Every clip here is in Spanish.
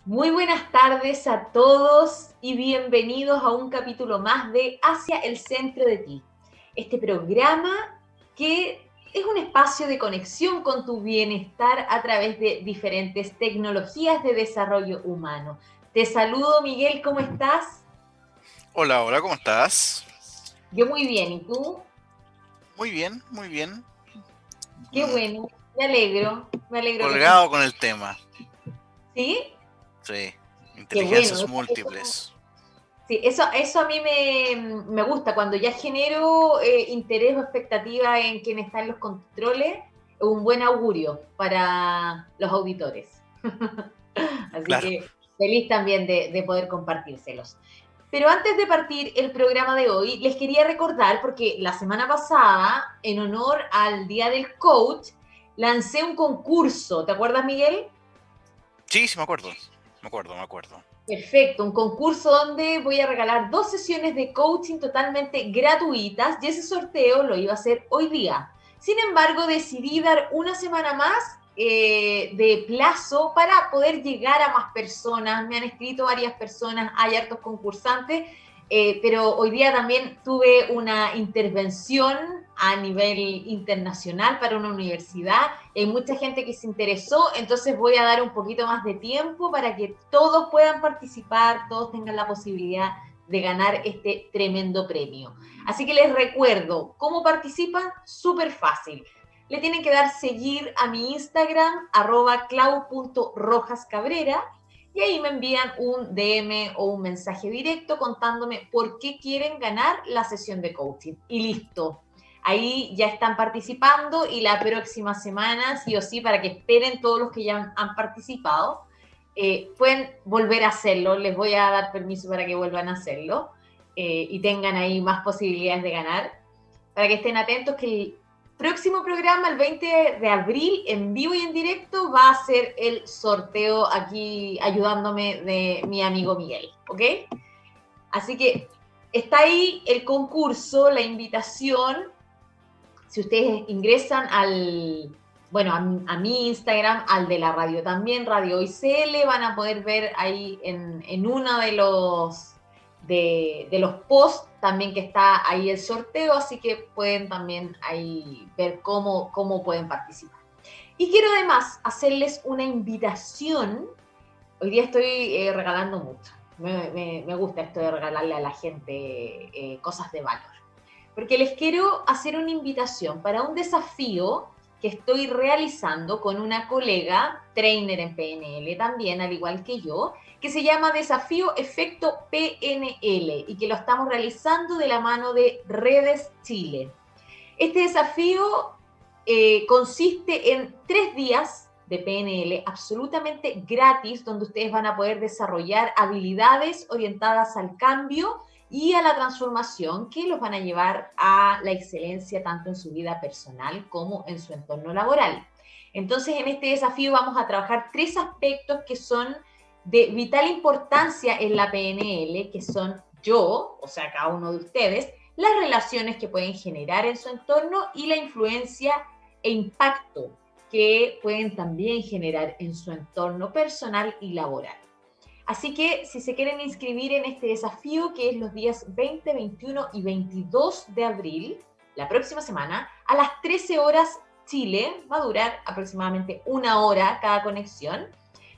Muy buenas tardes a todos y bienvenidos a un capítulo más de Hacia el Centro de Ti. Este programa que es un espacio de conexión con tu bienestar a través de diferentes tecnologías de desarrollo humano. Te saludo, Miguel, ¿cómo estás? Hola, hola, ¿cómo estás? Yo muy bien, ¿y tú? Muy bien, muy bien. Qué bueno, me alegro que estés. Colgado con el tema. ¿Sí? Sí, Qué bueno, inteligencias múltiples. sí, eso a mí me gusta, cuando ya genero interés o expectativa en quien está en los controles, es un buen augurio para los auditores. Así Claro. que feliz también de poder compartírselos. Pero antes de partir el programa de hoy, les quería recordar, porque la semana pasada, en honor al Día del Coach, lancé un concurso. ¿Te acuerdas, Miguel? Sí, sí, me acuerdo. Me acuerdo, me acuerdo. Perfecto, un concurso donde voy a regalar 2 sesiones de coaching totalmente gratuitas y ese sorteo lo iba a hacer hoy día. Sin embargo, decidí dar una semana más de plazo para poder llegar a más personas. Me han escrito varias personas, hay hartos concursantes, pero hoy día también tuve una intervención a nivel internacional para una universidad. Hay mucha gente que se interesó, entonces voy a dar un poquito más de tiempo para que todos puedan participar, todos tengan la posibilidad de ganar este tremendo premio. Así que les recuerdo, ¿cómo participan? Súper fácil. Le tienen que dar seguir a mi Instagram, @clau.rojascabrera, y ahí me envían un DM o un mensaje directo contándome por qué quieren ganar la sesión de coaching. Y listo. Ahí ya están participando y la próxima semana, sí o sí, para que esperen todos los que ya han participado, pueden volver a hacerlo. Les voy a dar permiso para que vuelvan a hacerlo y tengan ahí más posibilidades de ganar. Para que estén atentos que el próximo programa, el 20 de abril, en vivo y en directo, va a ser el sorteo aquí ayudándome de mi amigo Miguel, ¿ok? Así que está ahí el concurso, la invitación. Si ustedes ingresan bueno, a mi Instagram, al de la radio también, Radio Hoy CL, van a poder ver ahí en uno de los posts también que está ahí el sorteo, así que pueden también ahí ver cómo pueden participar. Y quiero además hacerles una invitación. Hoy día estoy regalando mucho. Me gusta esto de regalarle a la gente cosas de valor, porque les quiero hacer una invitación para un desafío que estoy realizando con una colega, trainer en PNL también, al igual que yo, que se llama Desafío Efecto PNL y que lo estamos realizando de la mano de Redes Chile. Este desafío consiste en 3 días de PNL absolutamente gratis, donde ustedes van a poder desarrollar habilidades orientadas al cambio y a la transformación que los van a llevar a la excelencia tanto en su vida personal como en su entorno laboral. Entonces, en este desafío vamos a trabajar 3 aspectos que son de vital importancia en la PNL, que son yo, o sea, cada uno de ustedes, las relaciones que pueden generar en su entorno y la influencia e impacto que pueden también generar en su entorno personal y laboral. Así que si se quieren inscribir en este desafío, que es los días 20, 21 y 22 de abril, la próxima semana, a las 13 horas Chile, va a durar aproximadamente 1 hora cada conexión,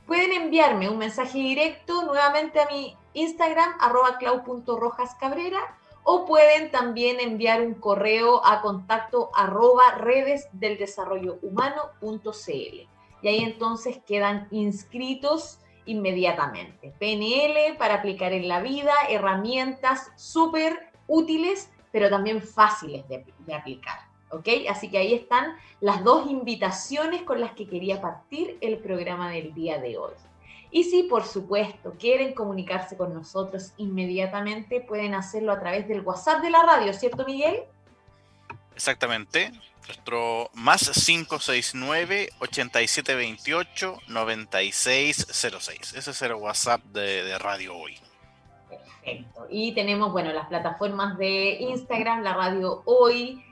pueden enviarme un mensaje directo nuevamente a mi Instagram, @clau.rojascabrera, o pueden también enviar un correo a contacto @redesdeldesarrollohumano.cl. Y ahí entonces quedan inscritos inmediatamente. PNL para aplicar en la vida, herramientas súper útiles, pero también fáciles de aplicar. ¿Ok? Así que ahí están las 2 invitaciones con las que quería partir el programa del día de hoy. Y si, por supuesto, quieren comunicarse con nosotros inmediatamente, pueden hacerlo a través del WhatsApp de la radio, ¿cierto, Miguel? Exactamente. Nuestro +569 8728 9606. Ese es el WhatsApp de Radio Hoy. Perfecto. Y tenemos, bueno, las plataformas de Instagram, la radio hoy,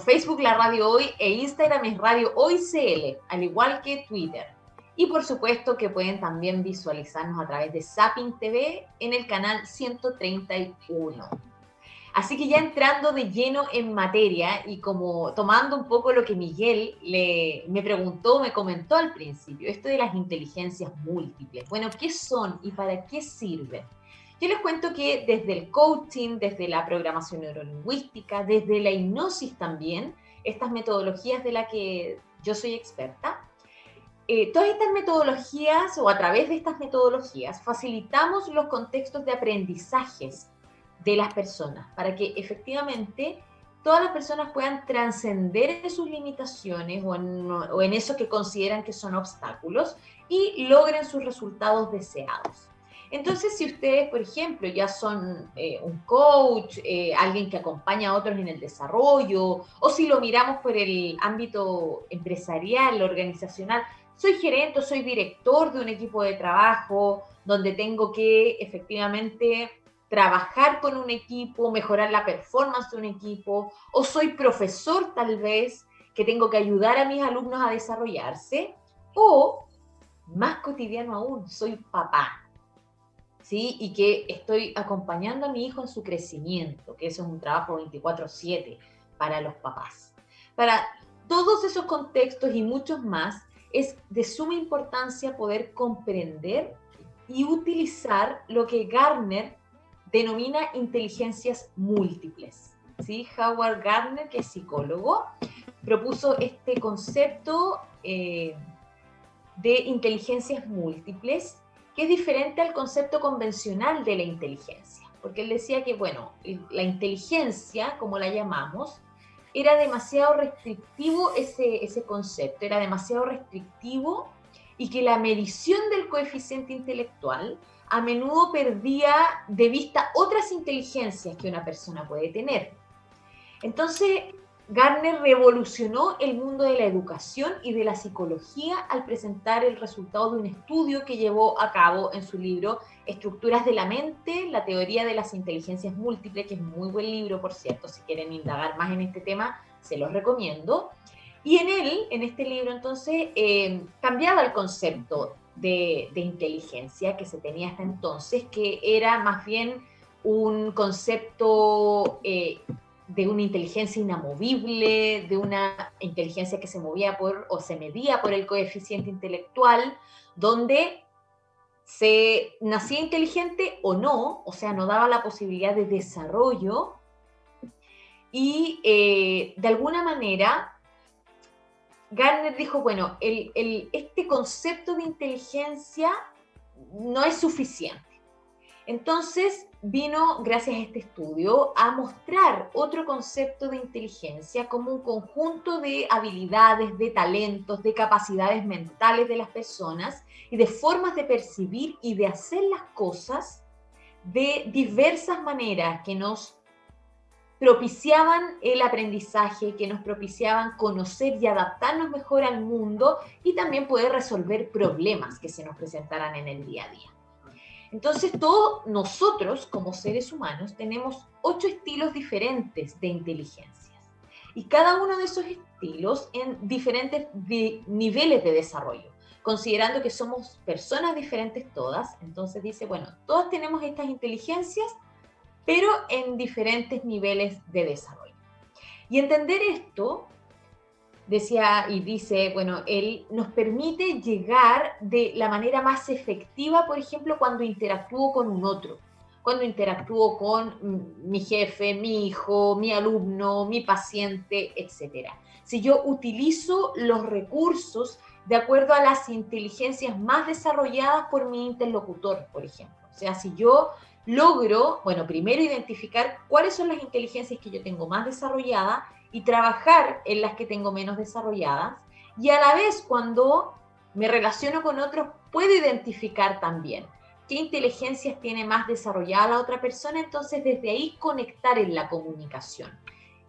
Facebook, la radio hoy, e Instagram es Radio Hoy CL, al igual que Twitter. Y por supuesto que pueden también visualizarnos a través de Zapping TV en el canal 131. Así que ya entrando de lleno en materia y como tomando un poco lo que Miguel me preguntó, me comentó al principio, esto de las inteligencias múltiples. Bueno, ¿qué son y para qué sirven? Yo les cuento que desde el coaching, desde la programación neurolingüística, desde la hipnosis también, estas metodologías de las que yo soy experta, todas estas metodologías o a través de estas metodologías facilitamos los contextos de aprendizajes de las personas para que efectivamente todas las personas puedan trascender sus limitaciones o en eso que consideran que son obstáculos y logren sus resultados deseados. Entonces, si ustedes, por ejemplo, ya son un coach, alguien que acompaña a otros en el desarrollo, o si lo miramos por el ámbito empresarial, organizacional, soy gerente, soy director de un equipo de trabajo donde tengo que efectivamente trabajar con un equipo, mejorar la performance de un equipo, o soy profesor tal vez, que tengo que ayudar a mis alumnos a desarrollarse, o más cotidiano aún, soy papá, ¿sí? Y que estoy acompañando a mi hijo en su crecimiento, que eso es un trabajo 24/7 para los papás. Para todos esos contextos y muchos más, es de suma importancia poder comprender y utilizar lo que Gardner denomina inteligencias múltiples. ¿Sí? Howard Gardner, que es psicólogo, propuso este concepto de inteligencias múltiples, que es diferente al concepto convencional de la inteligencia, porque él decía que, bueno, la inteligencia, como la llamamos, era demasiado restrictivo ese concepto, era demasiado restrictivo y que la medición del coeficiente intelectual a menudo perdía de vista otras inteligencias que una persona puede tener. Entonces, Gardner revolucionó el mundo de la educación y de la psicología al presentar el resultado de un estudio que llevó a cabo en su libro Estructuras de la mente, la teoría de las inteligencias múltiples, que es muy buen libro, por cierto, si quieren indagar más en este tema, se los recomiendo. Y en este libro, entonces, cambiaba el concepto de inteligencia que se tenía hasta entonces, que era más bien un concepto de una inteligencia inamovible, de una inteligencia que se movía o se medía por el coeficiente intelectual, donde se nacía inteligente o no, o sea, no daba la posibilidad de desarrollo y de alguna manera Gardner dijo, bueno, este concepto de inteligencia no es suficiente. Entonces vino, gracias a este estudio, a mostrar otro concepto de inteligencia como un conjunto de habilidades, de talentos, de capacidades mentales de las personas y de formas de percibir y de hacer las cosas de diversas maneras que nos propiciaban el aprendizaje, que nos propiciaban conocer y adaptarnos mejor al mundo y también poder resolver problemas que se nos presentaran en el día a día. Entonces, todos nosotros, como seres humanos, tenemos 8 estilos diferentes de inteligencias. Y cada uno de esos estilos en diferentes niveles de desarrollo. Considerando que somos personas diferentes todas, entonces dice, bueno, todas tenemos estas inteligencias, pero en diferentes niveles de desarrollo. Y entender esto, decía y dice, bueno, él nos permite llegar de la manera más efectiva, por ejemplo, cuando interactúo con un otro, cuando interactúo con mi jefe, mi hijo, mi alumno, mi paciente, etc. Si yo utilizo los recursos de acuerdo a las inteligencias más desarrolladas por mi interlocutor, por ejemplo. O sea, si yo logro, bueno, primero identificar cuáles son las inteligencias que yo tengo más desarrolladas y trabajar en las que tengo menos desarrolladas, y a la vez cuando me relaciono con otros puedo identificar también qué inteligencias tiene más desarrollada la otra persona, entonces desde ahí conectar en la comunicación.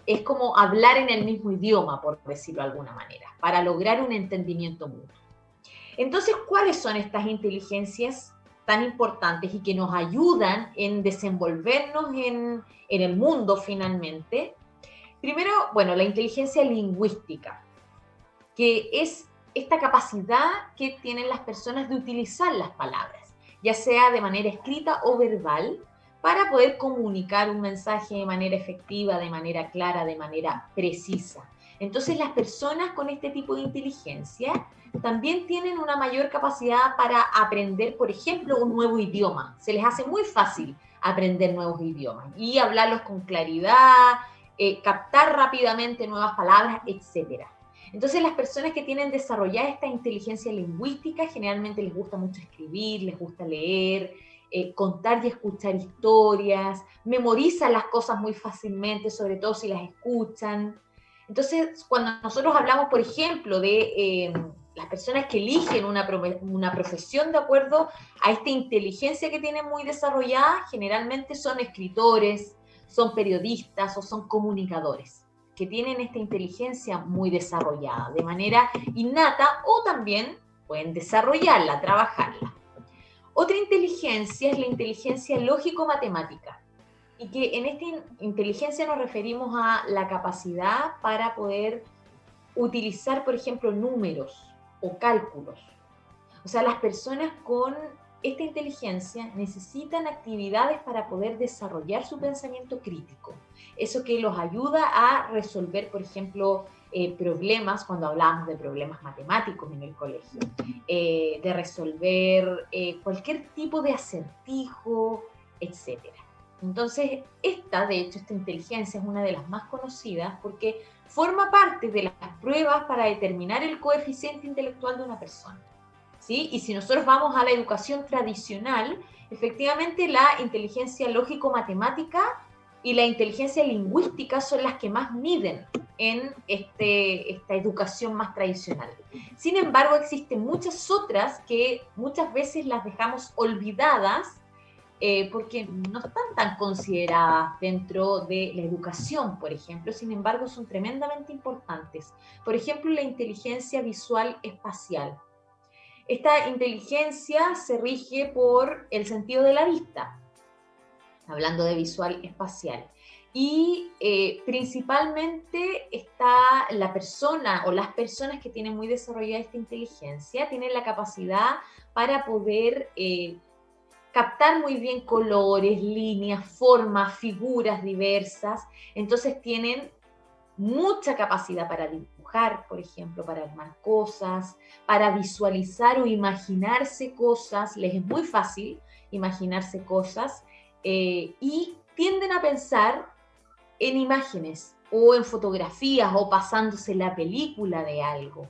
Es como hablar en el mismo idioma, por decirlo de alguna manera, para lograr un entendimiento mutuo. Entonces, ¿cuáles son estas inteligencias tan importantes y que nos ayudan en desenvolvernos en el mundo finalmente? Primero, bueno, la inteligencia lingüística, que es esta capacidad que tienen las personas de utilizar las palabras, ya sea de manera escrita o verbal, para poder comunicar un mensaje de manera efectiva, de manera clara, de manera precisa. Entonces las personas con este tipo de inteligencia también tienen una mayor capacidad para aprender, por ejemplo, un nuevo idioma. Se les hace muy fácil aprender nuevos idiomas y hablarlos con claridad, captar rápidamente nuevas palabras, etcétera. Entonces las personas que tienen desarrollada esta inteligencia lingüística generalmente les gusta mucho escribir, les gusta leer, contar y escuchar historias, memorizan las cosas muy fácilmente, sobre todo si las escuchan. Entonces, cuando nosotros hablamos, por ejemplo, de las personas que eligen una profesión de acuerdo a esta inteligencia que tienen muy desarrollada, generalmente son escritores, son periodistas o son comunicadores, que tienen esta inteligencia muy desarrollada de manera innata o también pueden desarrollarla, trabajarla. Otra inteligencia es la inteligencia lógico-matemática, y que en esta inteligencia nos referimos a la capacidad para poder utilizar, por ejemplo, números o cálculos. O sea, las personas con esta inteligencia necesitan actividades para poder desarrollar su pensamiento crítico. Eso que los ayuda a resolver, por ejemplo, problemas, cuando hablábamos de problemas matemáticos en el colegio, de resolver cualquier tipo de acertijo, etcétera. Entonces, de hecho, esta inteligencia es una de las más conocidas porque forma parte de las pruebas para determinar el coeficiente intelectual de una persona, ¿sí? Y si nosotros vamos a la educación tradicional, efectivamente la inteligencia lógico-matemática y la inteligencia lingüística son las que más miden en esta educación más tradicional. Sin embargo, existen muchas otras que muchas veces las dejamos olvidadas porque no están tan consideradas dentro de la educación, por ejemplo. Sin embargo, son tremendamente importantes. Por ejemplo, la inteligencia visual espacial. Esta inteligencia se rige por el sentido de la vista, hablando de visual espacial. Y principalmente está la persona o las personas que tienen muy desarrollada esta inteligencia, tienen la capacidad para poder captar muy bien colores, líneas, formas, figuras diversas. Entonces tienen mucha capacidad para dibujar, por ejemplo, para armar cosas, para visualizar o imaginarse cosas. Les es muy fácil imaginarse cosas y tienden a pensar en imágenes o en fotografías o pasándose la película de algo,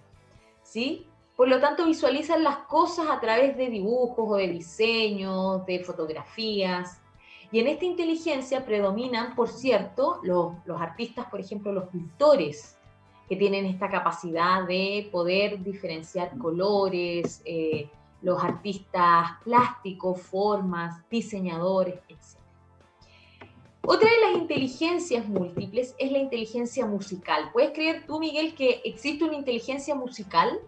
¿sí? Por lo tanto, visualizan las cosas a través de dibujos o de diseños, de fotografías. Y en esta inteligencia predominan, por cierto, los artistas, por ejemplo, los pintores, que tienen esta capacidad de poder diferenciar colores, los artistas plásticos, formas, diseñadores, etc. Otra de las inteligencias múltiples es la inteligencia musical. ¿Puedes creer tú, Miguel, que existe una inteligencia musical?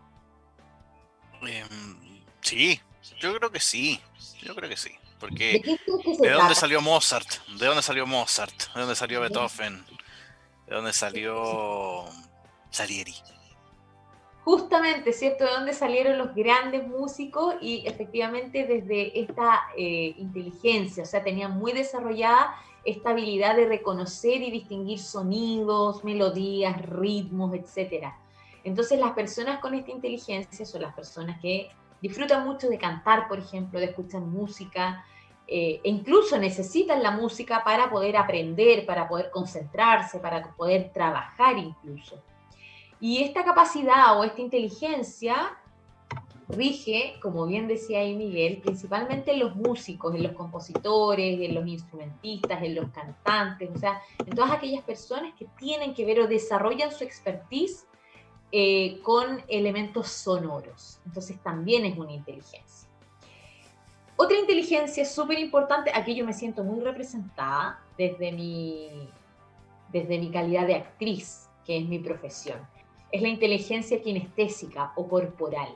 Sí, yo creo que sí. Yo creo que sí. ¿De Porque qué crees que se ¿de dónde trata? salió Mozart? ¿De dónde salió Mozart? ¿De dónde salió Beethoven? ¿De dónde salió Salieri? Justamente, ¿cierto? De dónde salieron los grandes músicos y efectivamente desde esta inteligencia, o sea, tenían muy desarrollada esta habilidad de reconocer y distinguir sonidos, melodías, ritmos, etcétera. Entonces, las personas con esta inteligencia son las personas que disfrutan mucho de cantar, por ejemplo, de escuchar música, e incluso necesitan la música para poder aprender, para poder concentrarse, para poder trabajar incluso. Y esta capacidad o esta inteligencia rige, como bien decía ahí Miguel, principalmente en los músicos, en los compositores, en los instrumentistas, en los cantantes, o sea, en todas aquellas personas que tienen que ver o desarrollan su expertise con elementos sonoros. Entonces también es una inteligencia. Otra inteligencia súper importante, aquí yo me siento muy representada desde mi calidad de actriz, que es mi profesión. Es la inteligencia kinestésica o corporal,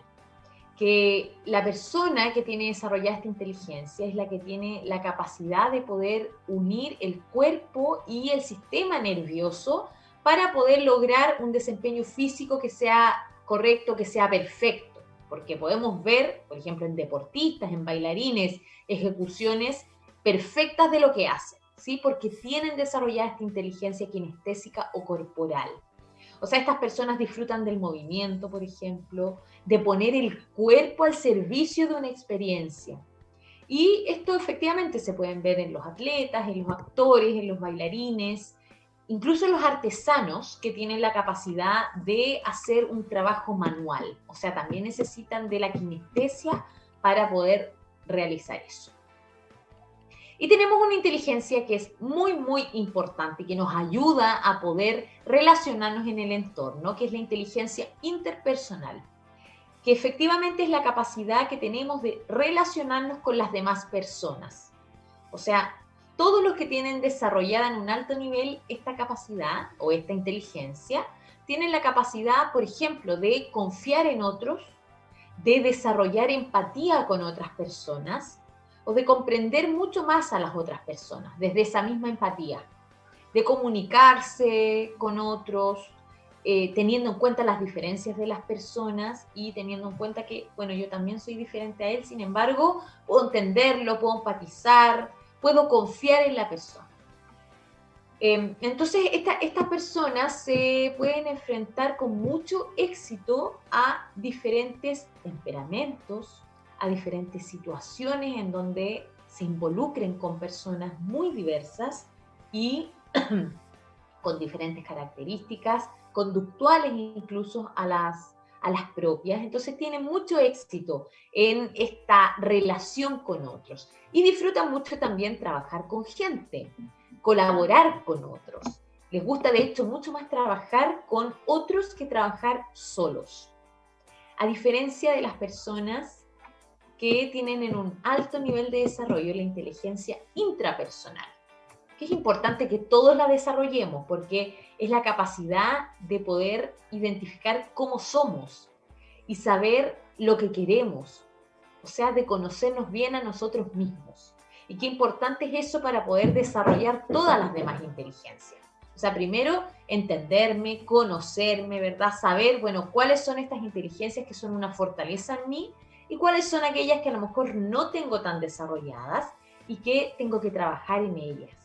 que la persona que tiene desarrollada esta inteligencia es la que tiene la capacidad de poder unir el cuerpo y el sistema nervioso para poder lograr un desempeño físico que sea correcto que sea perfecto, porque podemos ver, por ejemplo, en deportistas, en bailarines, ejecuciones perfectas de lo que hacen, ¿sí? Porque tienen desarrollada esta inteligencia kinestésica o corporal. O sea, estas personas disfrutan del movimiento, por ejemplo, de poner el cuerpo al servicio de una experiencia. Y esto efectivamente se pueden ver en los atletas, en los actores, en los bailarines, incluso en los artesanos que tienen la capacidad de hacer un trabajo manual. O sea, también necesitan de la kinestesia para poder realizar eso. Y tenemos una inteligencia que es muy, muy importante, que nos ayuda a poder relacionarnos en el entorno, que es la inteligencia interpersonal, que efectivamente es la capacidad que tenemos de relacionarnos con las demás personas. O sea, todos los que tienen desarrollada en un alto nivel esta capacidad o esta inteligencia, tienen la capacidad, por ejemplo, de confiar en otros, de desarrollar empatía con otras personas, o de comprender mucho más a las otras personas, desde esa misma empatía, de comunicarse con otros, teniendo en cuenta las diferencias de las personas y teniendo en cuenta que, bueno, yo también soy diferente a él, sin embargo, puedo entenderlo, puedo empatizar, puedo confiar en la persona. Entonces, estas personas se pueden enfrentar con mucho éxito a diferentes temperamentos, a diferentes situaciones en donde se involucren con personas muy diversas y con diferentes características, conductuales incluso a las propias. Entonces tienen mucho éxito en esta relación con otros y disfrutan mucho también trabajar con gente, colaborar con otros. Les gusta de hecho mucho más trabajar con otros que trabajar solos. A diferencia de las personas que tienen en un alto nivel de desarrollo la inteligencia intrapersonal, que es importante que todos la desarrollemos porque es la capacidad de poder identificar cómo somos y saber lo que queremos, o sea, de conocernos bien a nosotros mismos. Y qué importante es eso para poder desarrollar todas las demás inteligencias. O sea, primero entenderme, conocerme, ¿verdad? Saber, bueno, cuáles son estas inteligencias que son una fortaleza en mí y cuáles son aquellas que a lo mejor no tengo tan desarrolladas y que tengo que trabajar en ellas.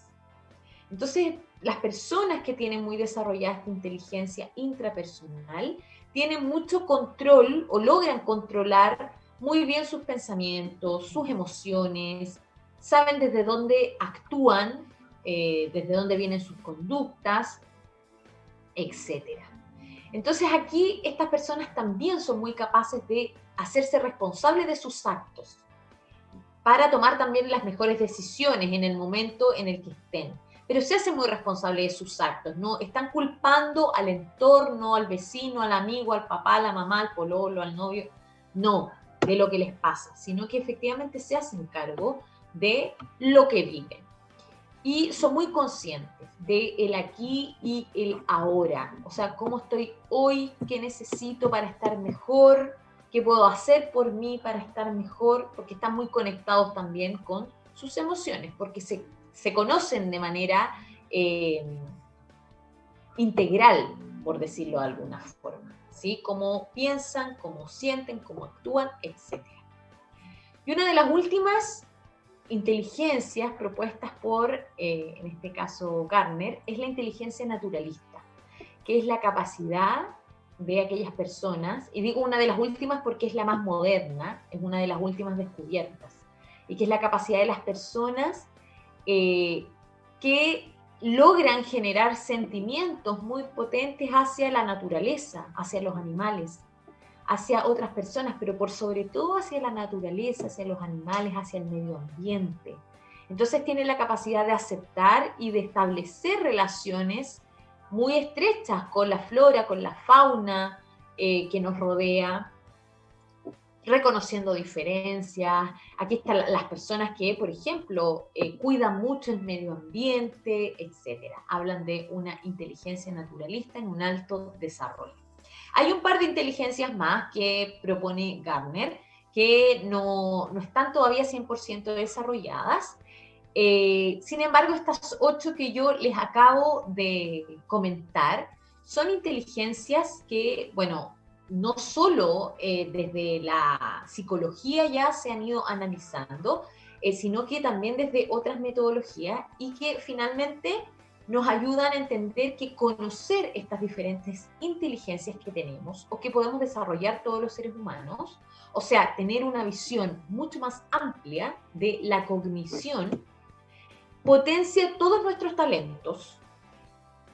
Entonces, las personas que tienen muy desarrollada esta inteligencia intrapersonal tienen mucho control o logran controlar muy bien sus pensamientos, sus emociones, saben desde dónde actúan, desde dónde vienen sus conductas, etc. Entonces aquí estas personas también son muy capaces de hacerse responsables de sus actos para tomar también las mejores decisiones en el momento en el que estén. Pero se hacen muy responsables de sus actos, no están culpando al entorno, al vecino, al amigo, al papá, a la mamá, al pololo, al novio, no, de lo que les pasa, sino que efectivamente se hacen cargo de lo que viven. Y son muy conscientes de el aquí y el ahora, o sea, cómo estoy hoy, qué necesito para estar mejor, qué puedo hacer por mí para estar mejor, porque están muy conectados también con sus emociones, porque se conocen de manera integral, por decirlo de alguna forma, ¿sí? Cómo piensan, cómo sienten, cómo actúan, etc. Y una de las últimas inteligencias propuestas por, en este caso, Gardner, es la inteligencia naturalista, que es la capacidad de aquellas personas, y digo una de las últimas porque es la más moderna, es una de las últimas descubiertas, y que es la capacidad de las personas que logran generar sentimientos muy potentes hacia la naturaleza, hacia los animales, hacia otras personas, pero por sobre todo hacia la naturaleza, hacia los animales, hacia el medio ambiente. Entonces tienen la capacidad de aceptar y de establecer relaciones muy estrechas con la flora, con la fauna que nos rodea, reconociendo diferencias. Aquí están las personas que, por ejemplo, cuidan mucho el medio ambiente, etcétera. Hablan de una inteligencia naturalista en un alto desarrollo. Hay un par de inteligencias más que propone Gardner que no están todavía 100% desarrolladas. Sin embargo, estas 8 que yo les acabo de comentar son inteligencias que, bueno, no solo desde la psicología ya se han ido analizando, sino que también desde otras metodologías y que finalmente nos ayudan a entender que conocer estas diferentes inteligencias que tenemos o que podemos desarrollar todos los seres humanos, o sea, tener una visión mucho más amplia de la cognición, potencia todos nuestros talentos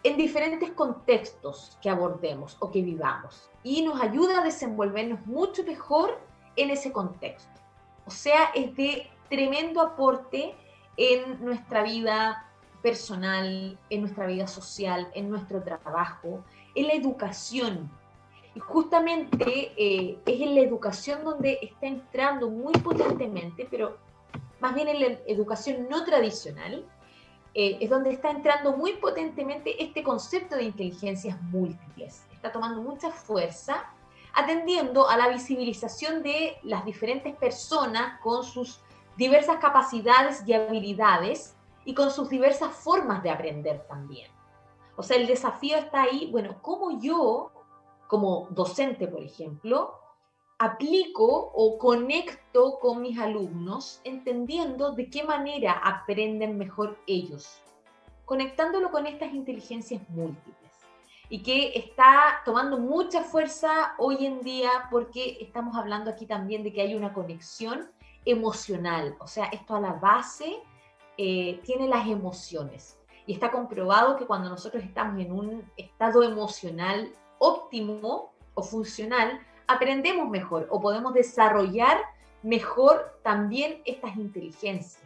en diferentes contextos que abordemos o que vivamos y nos ayuda a desenvolvernos mucho mejor en ese contexto. O sea, es de tremendo aporte en nuestra vida personal, en nuestra vida social, en nuestro trabajo, en la educación. Y justamente es en la educación donde está entrando muy potentemente, pero más bien en la educación no tradicional, es donde está entrando muy potentemente este concepto de inteligencias múltiples. Está tomando mucha fuerza, atendiendo a la visibilización de las diferentes personas con sus diversas capacidades y habilidades y con sus diversas formas de aprender también. O sea, el desafío está ahí, bueno, ¿cómo yo, como docente, por ejemplo, aplico o conecto con mis alumnos entendiendo de qué manera aprenden mejor ellos, conectándolo con estas inteligencias múltiples y que está tomando mucha fuerza hoy en día porque estamos hablando aquí también de que hay una conexión emocional, o sea, esto a la base tiene las emociones y está comprobado que cuando nosotros estamos en un estado emocional óptimo o funcional, aprendemos mejor o podemos desarrollar mejor también estas inteligencias.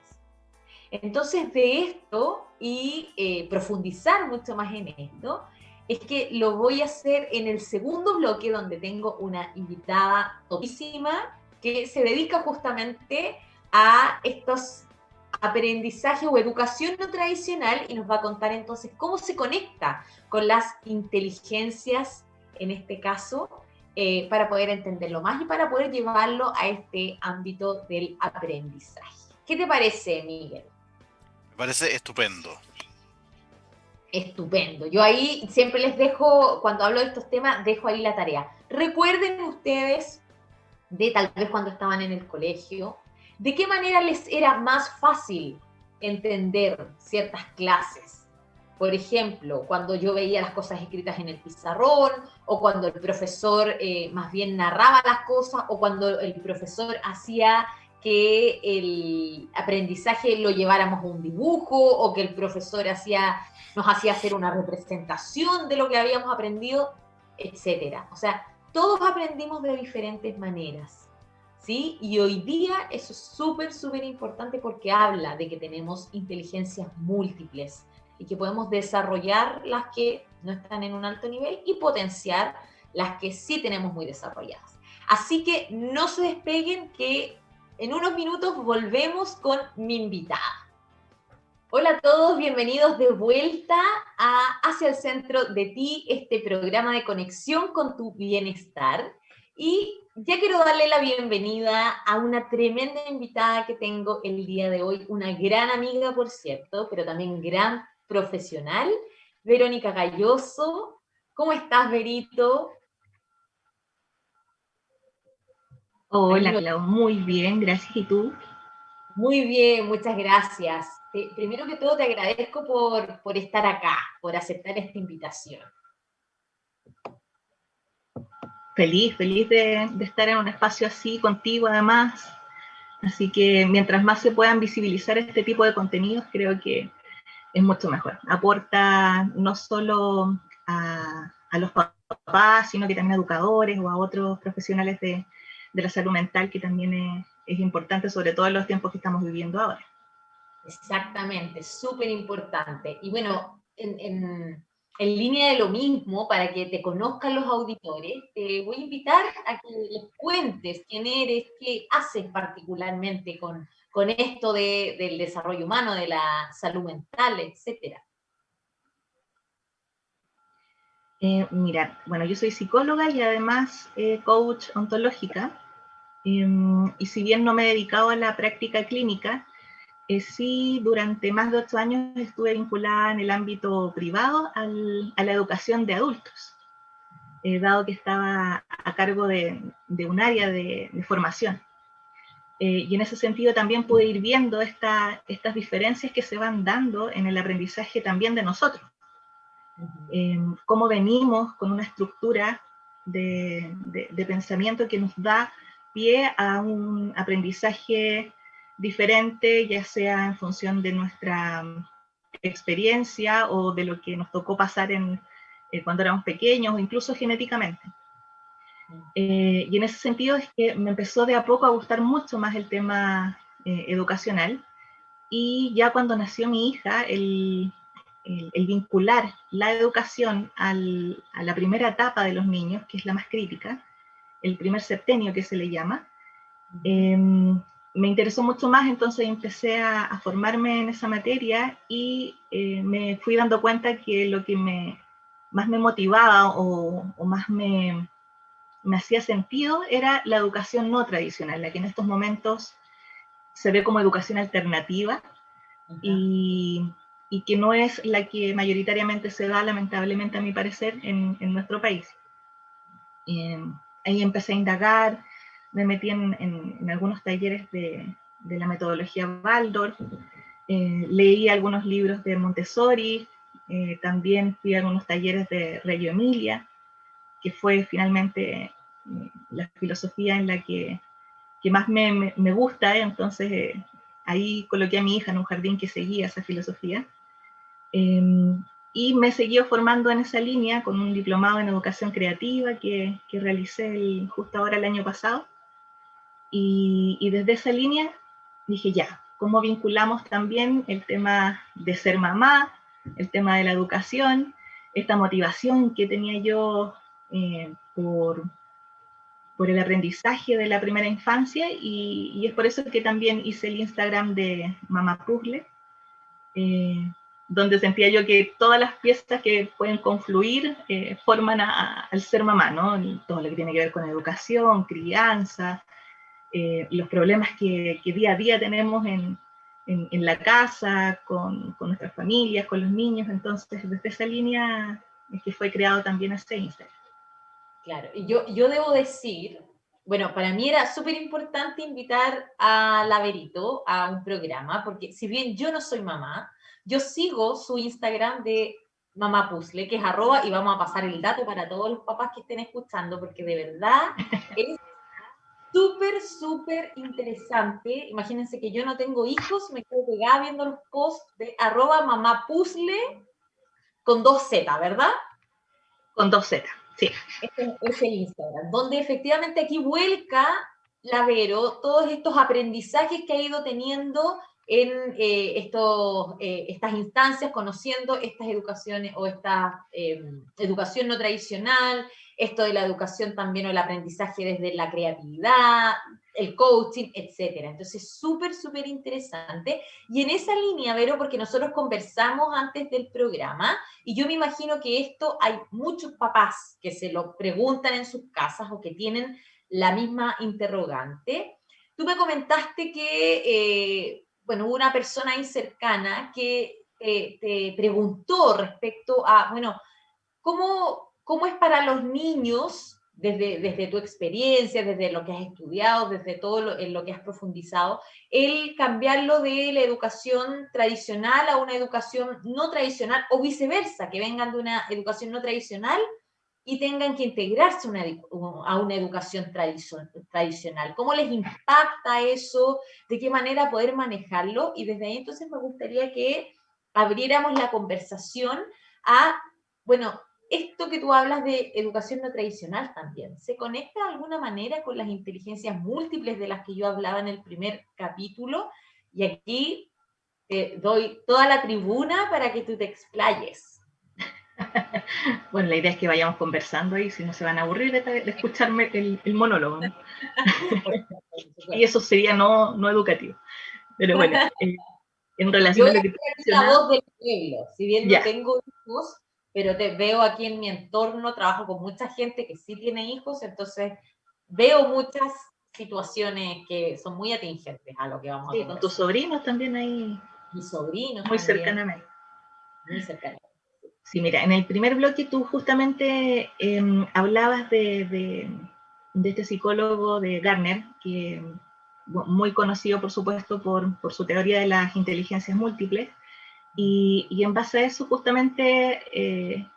Entonces, de esto y profundizar mucho más en esto, es que lo voy a hacer en el segundo bloque, donde tengo una invitada topísima que se dedica justamente a estos aprendizajes o educación no tradicional y nos va a contar entonces cómo se conecta con las inteligencias, en este caso, para poder entenderlo más y para poder llevarlo a este ámbito del aprendizaje. ¿Qué te parece, Miguel? Me parece estupendo. Estupendo. Yo ahí siempre les dejo, cuando hablo de estos temas, dejo ahí la tarea. Recuerden ustedes de tal vez cuando estaban en el colegio, de qué manera les era más fácil entender ciertas clases. Por ejemplo, cuando yo veía las cosas escritas en el pizarrón, o cuando el profesor más bien narraba las cosas, o cuando el profesor hacía que el aprendizaje lo lleváramos a un dibujo, o que el profesor nos hacía hacer una representación de lo que habíamos aprendido, etcétera. O sea, todos aprendimos de diferentes maneras, ¿sí? Y hoy día eso es súper, súper importante porque habla de que tenemos inteligencias múltiples y que podemos desarrollar las que no están en un alto nivel y potenciar las que sí tenemos muy desarrolladas. Así que no se despeguen, que en unos minutos volvemos con mi invitada. Hola a todos, bienvenidos de vuelta a Hacia el Centro de Ti, este programa de conexión con tu bienestar. Y ya quiero darle la bienvenida a una tremenda invitada que tengo el día de hoy, una gran amiga, por cierto, pero también gran profesional, Verónica Galloso. ¿Cómo estás, Verito? Ahí Hola, no. Clau, muy bien, gracias. ¿Y tú? Muy bien, muchas gracias. Primero que todo te agradezco por estar acá, por aceptar esta invitación. Feliz, feliz de estar en un espacio así contigo además. Así que mientras más se puedan visibilizar este tipo de contenidos, creo que es mucho mejor. Aporta no solo a los papás, sino que también a educadores o a otros profesionales de la salud mental, que también es importante, sobre todo en los tiempos que estamos viviendo ahora. Exactamente, súper importante. Y bueno, en línea de lo mismo, para que te conozcan los auditores, te voy a invitar a que les cuentes quién eres, qué haces particularmente con esto del desarrollo humano, de la salud mental, etcétera. Mira, bueno, yo soy psicóloga y además coach ontológica. Y si bien no me he dedicado a la práctica clínica, sí durante más de 8 años estuve vinculada en el ámbito privado a la educación de adultos. dado que estaba a cargo de un área de formación. Y en ese sentido también pude ir viendo estas diferencias que se van dando en el aprendizaje también de nosotros. Cómo venimos con una estructura de pensamiento que nos da pie a un aprendizaje diferente, ya sea en función de nuestra experiencia o de lo que nos tocó pasar cuando éramos pequeños o incluso genéticamente. Y en ese sentido es que me empezó de a poco a gustar mucho más el tema educacional, y ya cuando nació mi hija, el vincular la educación a la primera etapa de los niños, que es la más crítica, el primer septenio que se le llama, me interesó mucho más, entonces empecé a formarme en esa materia y me fui dando cuenta que lo que más me motivaba o más me hacía sentido era la educación no tradicional, la que en estos momentos se ve como educación alternativa y que no es la que mayoritariamente se da, lamentablemente a mi parecer, en nuestro país. Ahí empecé a indagar, me metí en algunos talleres de la metodología Waldorf, leí algunos libros de Montessori, también fui a algunos talleres de Reggio Emilia, que fue finalmente la filosofía en la que más me gusta, entonces ahí coloqué a mi hija en un jardín que seguía esa filosofía, y me seguí formando en esa línea con un diplomado en educación creativa que realicé justo ahora el año pasado, y desde esa línea dije ya, ¿cómo vinculamos también el tema de ser mamá, el tema de la educación, esta motivación que tenía yo por el aprendizaje de la primera infancia, y es por eso que también hice el Instagram de Mamá Puzzle, donde sentía yo que todas las piezas que pueden confluir forman al ser mamá, ¿no? Todo lo que tiene que ver con educación, crianza, los problemas que día a día tenemos en la casa, con nuestras familias, con los niños. Entonces, desde esa línea es que fue creado también este Instagram. Claro, y yo debo decir, bueno, para mí era súper importante invitar a Laverito a un programa, porque si bien yo no soy mamá, yo sigo su Instagram de Mamá Puzzle, que es @ y vamos a pasar el dato para todos los papás que estén escuchando, porque de verdad es súper interesante. Imagínense que yo no tengo hijos, me quedo pegada viendo los posts de @ Mamá Puzzle con 2 Z, ¿verdad? Con 2 Z, sí. Es el Instagram, donde efectivamente aquí vuelca Lavero todos estos aprendizajes que ha ido teniendo en estas instancias, conociendo estas educaciones o esta educación no tradicional, esto de la educación también o el aprendizaje desde la creatividad, el coaching, etcétera. Entonces, súper interesante. Y en esa línea, Vero, porque nosotros conversamos antes del programa, y yo me imagino que esto hay muchos papás que se lo preguntan en sus casas o que tienen la misma interrogante. Tú me comentaste que, bueno, hubo una persona ahí cercana que te preguntó respecto a, bueno, ¿cómo es para los niños, desde tu experiencia, desde lo que has estudiado, desde todo en lo que has profundizado, el cambiarlo de la educación tradicional a una educación no tradicional, o viceversa, que vengan de una educación no tradicional y tengan que integrarse a una educación tradicional? ¿Cómo les impacta eso? ¿De qué manera poder manejarlo? Y desde ahí entonces me gustaría que abriéramos la conversación a, bueno, esto que tú hablas de educación no tradicional también, ¿se conecta de alguna manera con las inteligencias múltiples de las que yo hablaba en el primer capítulo? Y aquí te doy toda la tribuna para que tú te explayes. Bueno, la idea es que vayamos conversando y si no se van a aburrir de escucharme el monólogo, ¿no? Y eso sería no educativo. Pero bueno, en relación Yo a lo que tú soy la mencionabas, voz del pueblo, si bien no ya. tengo hijos, pero te veo aquí en mi entorno, trabajo con mucha gente que sí tiene hijos, entonces veo muchas situaciones que son muy atingentes a lo que vamos a Sí, con conversar. tus sobrinos también ahí, Mis sobrinos muy también, cercanamente. muy cercanos. Sí, mira, en el primer bloque tú justamente hablabas de este psicólogo de Gardner, que muy conocido, por supuesto, por su teoría de las inteligencias múltiples, y en base a eso justamente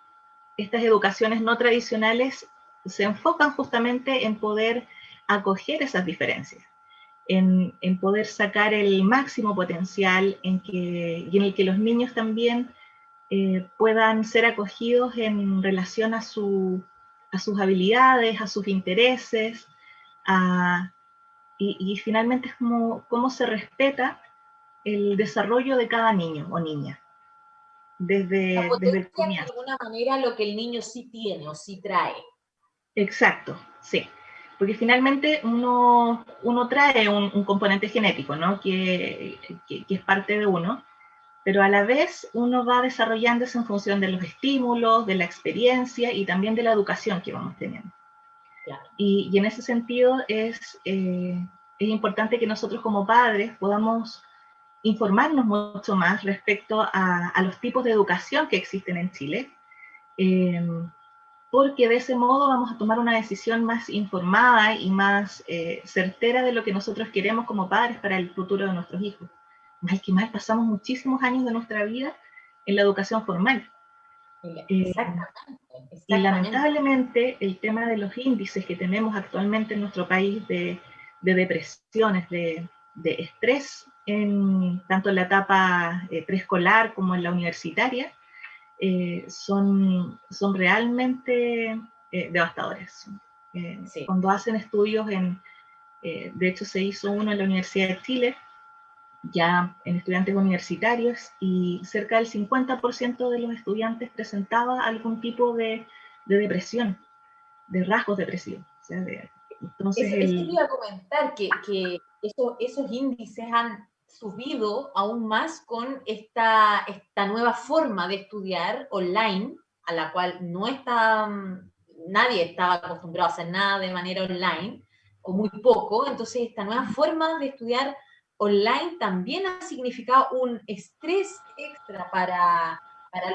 estas educaciones no tradicionales se enfocan justamente en poder acoger esas diferencias, en poder sacar el máximo potencial y en el que los niños también puedan ser acogidos en relación a sus habilidades, a sus intereses, a, y finalmente es como cómo se respeta el desarrollo de cada niño o niña La desde el potencia de comienzo. alguna manera lo que el niño sí tiene o sí trae. Exacto, sí. Porque finalmente uno trae un componente genético, ¿no? Que es parte de uno, pero a la vez uno va desarrollándose en función de los estímulos, de la experiencia y también de la educación que vamos teniendo. Claro. Y en ese sentido es importante que nosotros como padres podamos informarnos mucho más respecto a los tipos de educación que existen en Chile, eh, porque de ese modo vamos a tomar una decisión más informada y más certera de lo que nosotros queremos como padres para el futuro de nuestros hijos. Mal que mal, pasamos muchísimos años de nuestra vida en la educación formal. Exactamente, Y exactamente. lamentablemente el tema de los índices que tenemos actualmente en nuestro país de depresiones, de estrés, tanto en la etapa preescolar como en la universitaria, son realmente devastadores. Sí. Cuando hacen estudios, de hecho se hizo uno en la Universidad de Chile, ya en estudiantes universitarios, y cerca del 50% de los estudiantes presentaba algún tipo de depresión, de rasgos depresivos. O sea, entonces, Eso te iba a comentar, que esos índices han subido aún más con esta nueva forma de estudiar online, a la cual nadie estaba acostumbrado a hacer nada de manera online, o muy poco. Entonces, esta nueva forma de estudiar online también ha significado un estrés extra para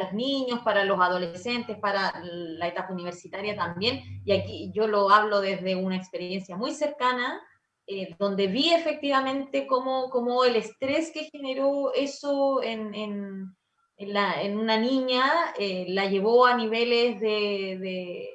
los niños, para los adolescentes, para la etapa universitaria también. Y aquí yo lo hablo desde una experiencia muy cercana, donde vi efectivamente cómo el estrés que generó eso en una niña la llevó a niveles de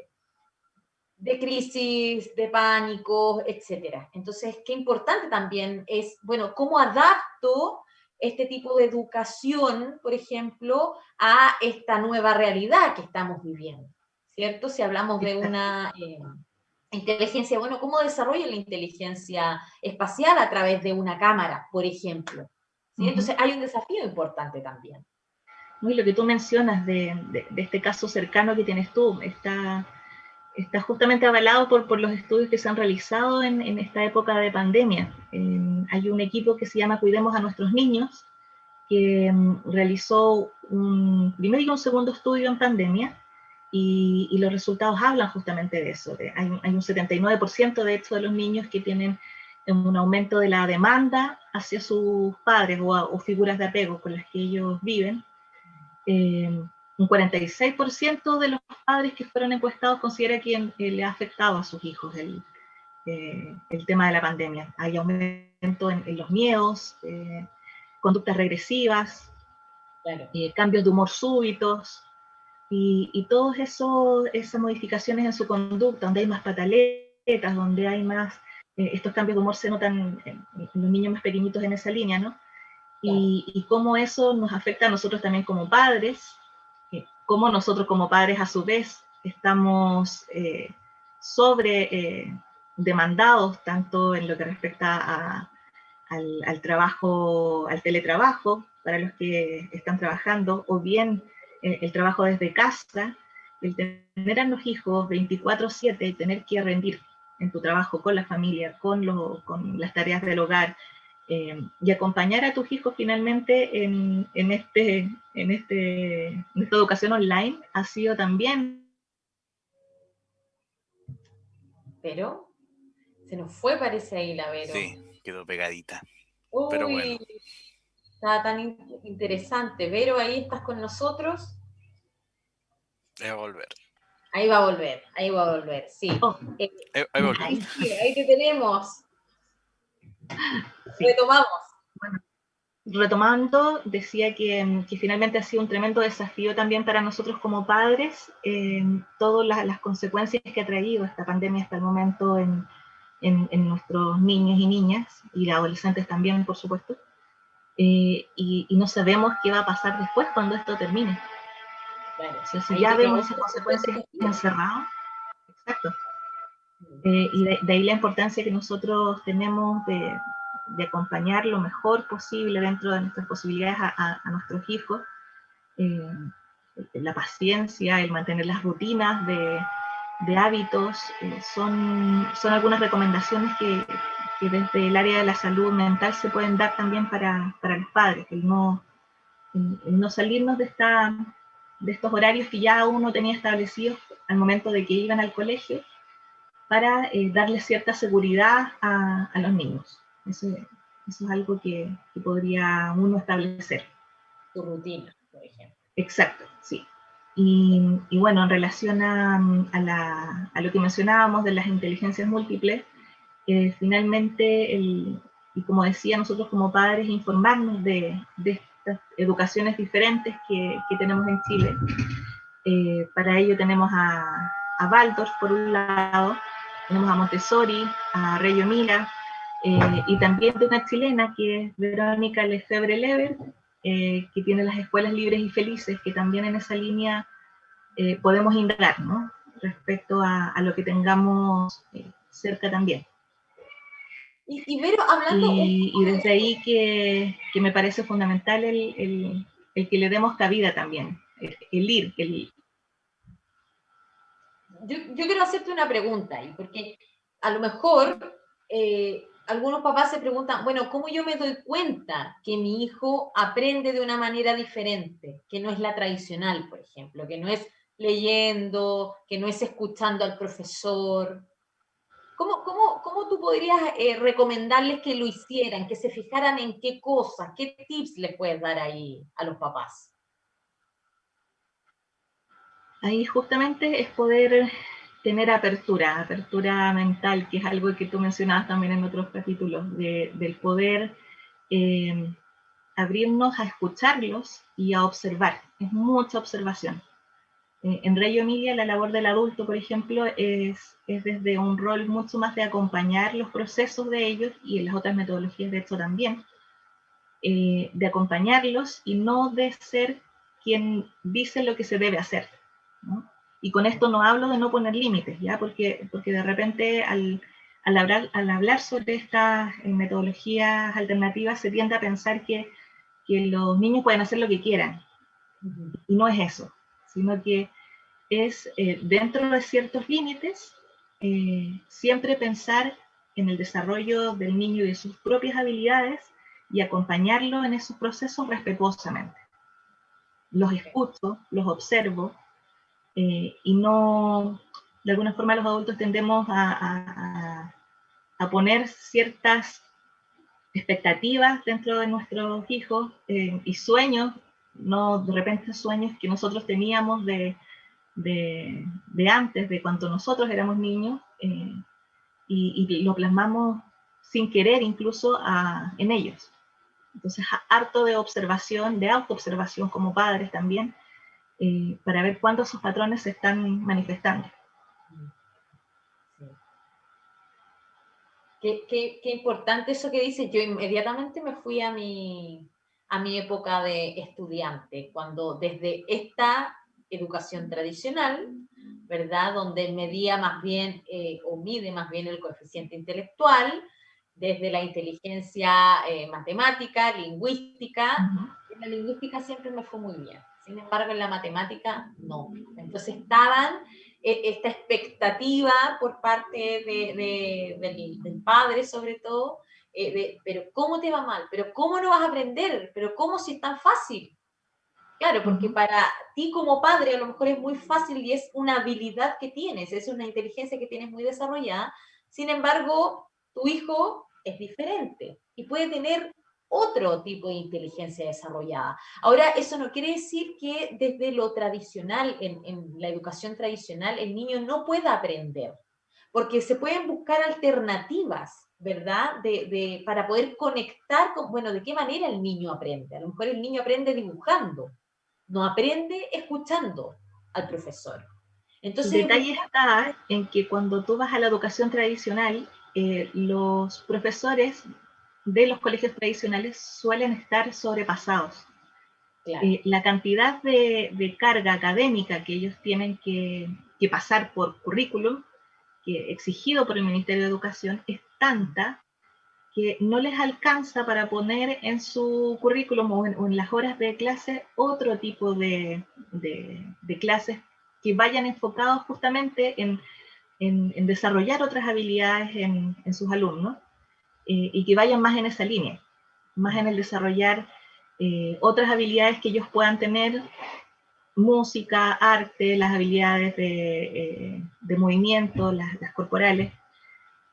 crisis, de pánico, etcétera. Entonces, qué importante también es, bueno, cómo adapto este tipo de educación, por ejemplo, a esta nueva realidad que estamos viviendo, ¿cierto? Si hablamos de una inteligencia, bueno, ¿cómo desarrolla la inteligencia espacial a través de una cámara, por ejemplo? ¿Sí? Entonces, hay un desafío importante también. ¿no? Y lo que tú mencionas de este caso cercano que tienes tú, está justamente avalado por los estudios que se han realizado en esta época de pandemia. Hay un equipo que se llama Cuidemos a Nuestros Niños, que realizó un primer y un segundo estudio en pandemia, y los resultados hablan justamente de eso. Hay un 79% de hecho de los niños que tienen un aumento de la demanda hacia sus padres o figuras de apego con las que ellos viven. Un 46% de los padres que fueron encuestados considera que le ha afectado a sus hijos el tema de la pandemia. Hay aumento en los miedos, conductas regresivas, Claro. cambios de humor súbitos, y todas esas modificaciones en su conducta, donde hay más pataletas, donde hay más, estos cambios de humor se notan en los niños más pequeñitos en esa línea, ¿no? Claro. Y cómo eso nos afecta a nosotros también como padres, cómo nosotros como padres a su vez estamos sobre demandados tanto en lo que respecta al trabajo, al teletrabajo para los que están trabajando, o bien el trabajo desde casa, el tener a los hijos 24/7 y tener que rendir en tu trabajo con la familia, con las tareas del hogar, y acompañar a tus hijos finalmente en esta educación online ha sido también. Pero se nos fue, parece ahí la Vero. Sí, quedó pegadita. Pero Uy, bueno, está tan interesante. Vero, ahí estás con nosotros. Ahí va a volver. Ahí va a volver, sí. Oh, Ahí volvió. Ahí sí, ahí te tenemos. sí. Retomamos. Bueno, retomando, decía que finalmente ha sido un tremendo desafío también para nosotros como padres, todas las consecuencias que ha traído esta pandemia hasta el momento en nuestros niños y niñas, y adolescentes también, por supuesto, y no sabemos qué va a pasar después cuando esto termine. Claro, O sea, si ahí ya tiene vemos esas otro consecuencias desafío. encerrados, exacto. Y de ahí la importancia que nosotros tenemos de acompañar lo mejor posible dentro de nuestras posibilidades a nuestros hijos, eh, la paciencia, el mantener las rutinas de hábitos, son algunas recomendaciones que desde el área de la salud mental se pueden dar también para los padres, el no salirnos de estos horarios que ya uno tenía establecidos al momento de que iban al colegio, para darle cierta seguridad a los niños. Eso es algo que podría uno establecer. Tu rutina, por ejemplo. Exacto, sí. Y bueno, en relación a lo que mencionábamos de las inteligencias múltiples, finalmente, y como decía, nosotros como padres informarnos de estas educaciones diferentes que tenemos en Chile. Para ello tenemos a Waldorf por un lado, tenemos a Montessori, a Reggio Emilia, y también de una chilena que es Verónica Lefebvre-Lever, que tiene las escuelas libres y felices, que también en esa línea podemos indagar, ¿no? Respecto a lo que tengamos cerca también. Y Vero, hablando un Y desde ahí que me parece fundamental el que le demos cabida también, el ir, yo quiero hacerte una pregunta ahí, porque a lo mejor algunos papás se preguntan, bueno, ¿cómo yo me doy cuenta que mi hijo aprende de una manera diferente, que no es la tradicional, por ejemplo, que no es leyendo, que no es escuchando al profesor? ¿Cómo tú podrías recomendarles que lo hicieran, que se fijaran en qué cosas, qué tips les puedes dar ahí a los papás? Ahí justamente es poder tener apertura mental, que es algo que tú mencionabas también en otros capítulos, del poder abrirnos a escucharlos y a observar. Es mucha observación. En Reggio Emilia, la labor del adulto, por ejemplo, es desde un rol mucho más de acompañar los procesos de ellos, y en las otras metodologías de hecho también, de acompañarlos y no de ser quien dice lo que se debe hacer, ¿no? Y con esto no hablo de no poner límites, ¿ya? Porque de repente al hablar sobre estas metodologías alternativas se tiende a pensar que los niños pueden hacer lo que quieran, y no es eso, sino que es dentro de ciertos límites, siempre pensar en el desarrollo del niño y de sus propias habilidades y acompañarlo en esos procesos respetuosamente. Los escucho, los observo, y no, de alguna forma los adultos tendemos a poner ciertas expectativas dentro de nuestros hijos, y sueños, no de repente sueños que nosotros teníamos de antes, de cuando nosotros éramos niños, y lo plasmamos sin querer incluso en ellos. Entonces, harto de observación, de autoobservación como padres también, para ver cuándo esos patrones se están manifestando. Sí. Qué importante eso que dices. Yo inmediatamente me fui a mi época de estudiante, cuando desde esta educación tradicional, ¿verdad? Donde medía más bien, o mide más bien el coeficiente intelectual, desde la inteligencia matemática, lingüística. En la lingüística siempre me fue muy bien. Sin embargo, en la matemática no. Entonces estaban esta expectativa por parte del padre, sobre todo, pero ¿cómo te va mal? ¿Pero cómo no vas a aprender? ¿Pero cómo si es tan fácil? Claro, porque para ti como padre a lo mejor es muy fácil y es una habilidad que tienes, es una inteligencia que tienes muy desarrollada. Sin embargo, tu hijo es diferente y puede tener otro tipo de inteligencia desarrollada. Ahora, eso no quiere decir que desde lo tradicional, en la educación tradicional, el niño no pueda aprender, porque se pueden buscar alternativas, ¿verdad? Para poder conectar con, bueno, ¿de qué manera el niño aprende? A lo mejor el niño aprende dibujando, no aprende escuchando al profesor. El Entonces, detalle está en que cuando tú vas a la educación tradicional, los profesores de los colegios tradicionales suelen estar sobrepasados. claro, La cantidad de carga académica que ellos tienen que pasar por currículum, exigido por el Ministerio de Educación, es tanta que no les alcanza para poner en su currículum o en las horas de clase otro tipo de clases que vayan enfocados justamente en desarrollar otras habilidades en sus alumnos, y que vayan más en esa línea, más en el desarrollar otras habilidades que ellos puedan tener, música, arte, las habilidades de movimiento, las corporales,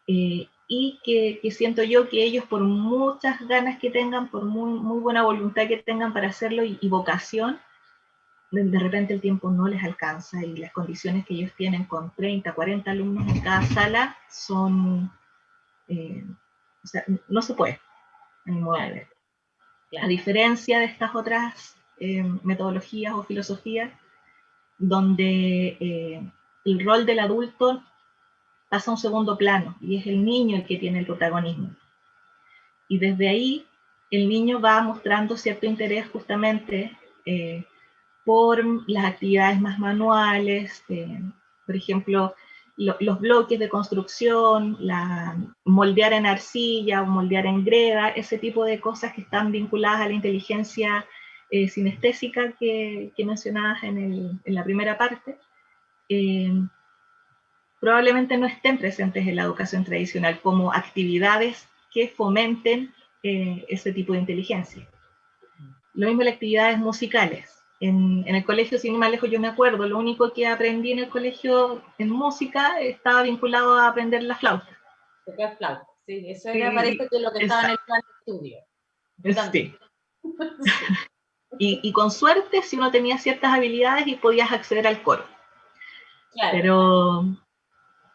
y que siento yo que ellos, por muchas ganas que tengan, por muy buena voluntad que tengan para hacerlo y vocación, de repente el tiempo no les alcanza y las condiciones que ellos tienen con 30, 40 alumnos en cada sala son, o sea, no se puede, a mi modo de ver. A diferencia de estas otras metodologías o filosofías, donde el rol del adulto pasa a un segundo plano y es el niño el que tiene el protagonismo. Y desde ahí el niño va mostrando cierto interés justamente por las actividades más manuales, por ejemplo, los bloques de construcción, moldear en arcilla o moldear en greda, ese tipo de cosas que están vinculadas a la inteligencia sinestésica que mencionabas en la primera parte, probablemente no estén presentes en la educación tradicional como actividades que fomenten ese tipo de inteligencia. Lo mismo las actividades musicales. En el colegio, sin ir más lejos, yo me acuerdo, lo único que aprendí en el colegio en música estaba vinculado a aprender la flauta. Tocar flauta, sí, eso era, parece que lo que estaba en el plan de estudio. Sí. Y con suerte, si uno tenía ciertas habilidades y podías acceder al coro. Claro.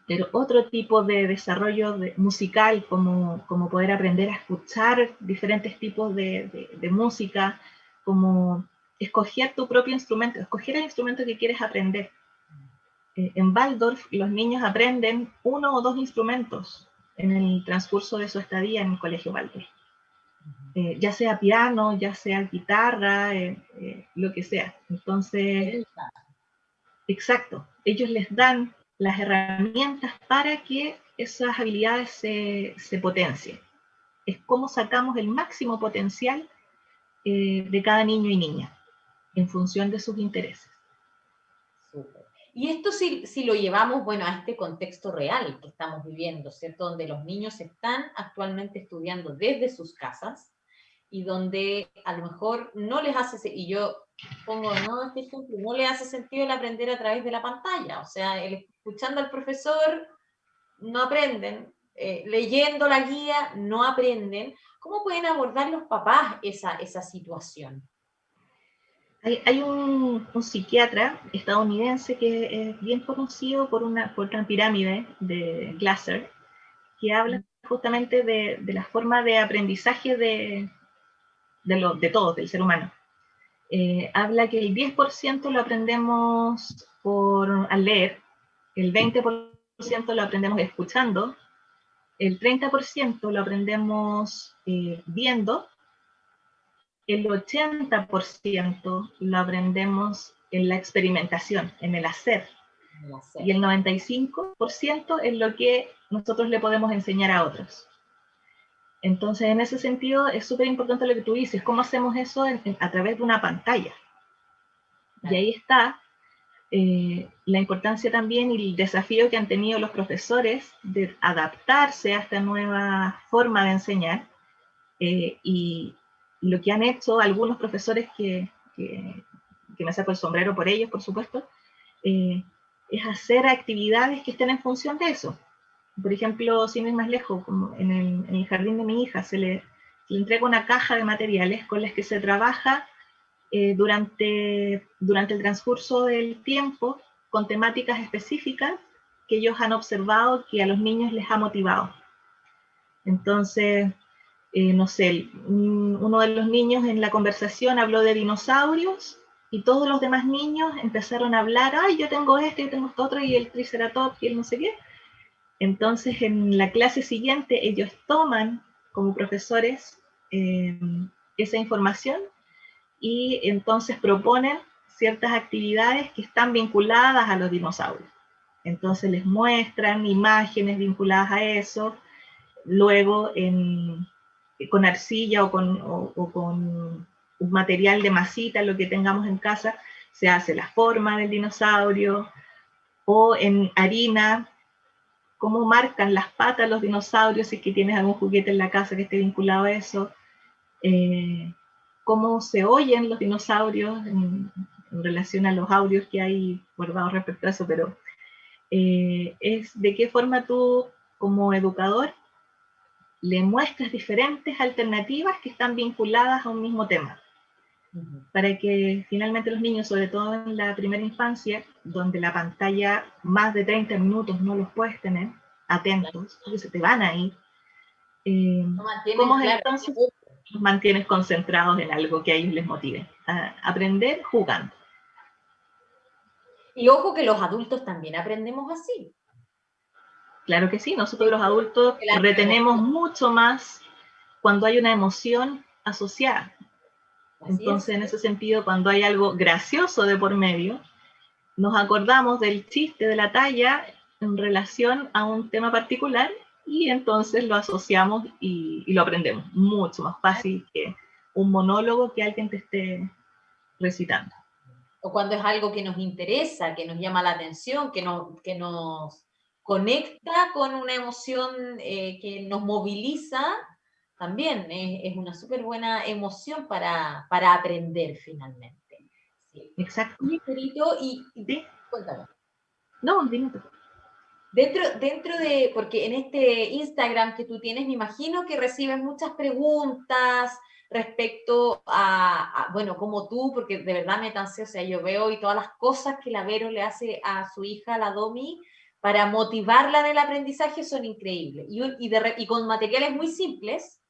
Pero otro tipo de desarrollo musical, como poder aprender a escuchar diferentes tipos de música, como escoger tu propio instrumento, escoger el instrumento que quieres aprender. En Waldorf los niños aprenden 1 o 2 instrumentos en el transcurso de su estadía en el colegio Waldorf. Ya sea piano, ya sea guitarra, lo que sea. Entonces, exacto, ellos les dan las herramientas para que esas habilidades se potencien. Es como sacamos el máximo potencial de cada niño y niña, en función de sus intereses. Súper. Y esto si lo llevamos, bueno, a este contexto real que estamos viviendo, ¿cierto? Donde los niños están actualmente estudiando desde sus casas y donde a lo mejor no les hace, y yo pongo, no, este ejemplo, no le hace sentido el aprender a través de la pantalla, o sea, escuchando al profesor no aprenden, leyendo la guía no aprenden. ¿Cómo pueden abordar los papás esa situación? Hay un psiquiatra estadounidense que es bien conocido por una pirámide de Glasser, que habla justamente de la forma de aprendizaje de todos, del ser humano. Habla que el 10% lo aprendemos al leer, el 20% lo aprendemos escuchando, el 30% lo aprendemos viendo, el 80% lo aprendemos en la experimentación, en el hacer, y el 95% es lo que nosotros le podemos enseñar a otros. Entonces, en ese sentido, es súper importante lo que tú dices, cómo hacemos eso a través de una pantalla. Y ahí está la importancia también y el desafío que han tenido los profesores de adaptarse a esta nueva forma de enseñar, y lo que han hecho algunos profesores que me saco el sombrero por ellos, por supuesto, es hacer actividades que estén en función de eso. Por ejemplo, sin ir más lejos, como en el jardín de mi hija, se le entrega una caja de materiales con las que se trabaja durante el transcurso del tiempo con temáticas específicas que ellos han observado que a los niños les ha motivado. Entonces, no sé, uno de los niños en la conversación habló de dinosaurios y todos los demás niños empezaron a hablar, ay, yo tengo este, yo tengo esto otro, y el triceratops y el no sé qué. Entonces, en la clase siguiente, ellos toman como profesores esa información y entonces proponen ciertas actividades que están vinculadas a los dinosaurios. Entonces les muestran imágenes vinculadas a eso, luego con arcilla o con un material de masita, lo que tengamos en casa, se hace la forma del dinosaurio, o en harina, cómo marcan las patas los dinosaurios, si es que tienes algún juguete en la casa que esté vinculado a eso, cómo se oyen los dinosaurios en relación a los audios que hay guardados respecto a eso, pero es de qué forma tú, como educador, le muestras diferentes alternativas que están vinculadas a un mismo tema, para que finalmente los niños, sobre todo en la primera infancia, donde la pantalla más de 30 minutos no los puedes tener atentos, porque se te van a ir, ¿cómo entonces los mantienes concentrados en algo que a ellos les motive? A aprender jugando. Y ojo que los adultos también aprendemos así. Claro que sí, nosotros los adultos retenemos mucho más cuando hay una emoción asociada. Entonces, en ese sentido, cuando hay algo gracioso de por medio, nos acordamos del chiste, de la talla, en relación a un tema particular, y entonces lo asociamos y lo aprendemos. Mucho más fácil que un monólogo que alguien te esté recitando. O cuando es algo que nos interesa, que nos llama la atención, que nos conecta con una emoción que nos moviliza, también es una súper buena emoción para aprender finalmente. Sí. Exacto. Y ¿sí? Cuéntame. No, dime tú. Dentro de, porque en este Instagram que tú tienes, me imagino que recibes muchas preguntas respecto bueno, como tú, porque de verdad me cansé, o sea, yo veo y todas las cosas que la Vero le hace a su hija, la Domi, para motivarla en el aprendizaje son increíbles. Y con materiales muy simples,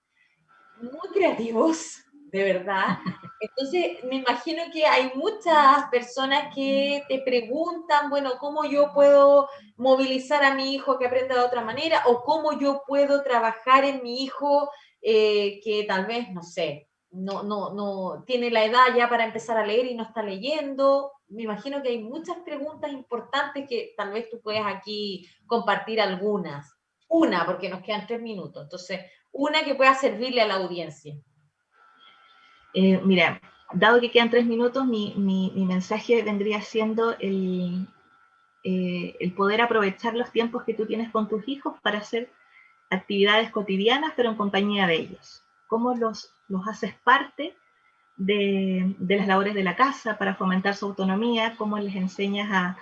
muy creativos, de verdad. Entonces, me imagino que hay muchas personas que te preguntan, bueno, ¿cómo yo puedo movilizar a mi hijo que aprenda de otra manera? ¿O cómo yo puedo trabajar en mi hijo que tal vez, no sé, no tiene la edad ya para empezar a leer y no está leyendo? Me imagino que hay muchas preguntas importantes que tal vez tú puedes aquí compartir algunas. Una, porque nos quedan 3 minutos. Entonces, una que pueda servirle a la audiencia. Mira, dado que quedan 3 minutos, mi mensaje vendría siendo el poder aprovechar los tiempos que tú tienes con tus hijos para hacer actividades cotidianas, pero en compañía de ellos. ¿Cómo los haces parte de las labores de la casa para fomentar su autonomía? ¿Cómo les enseñas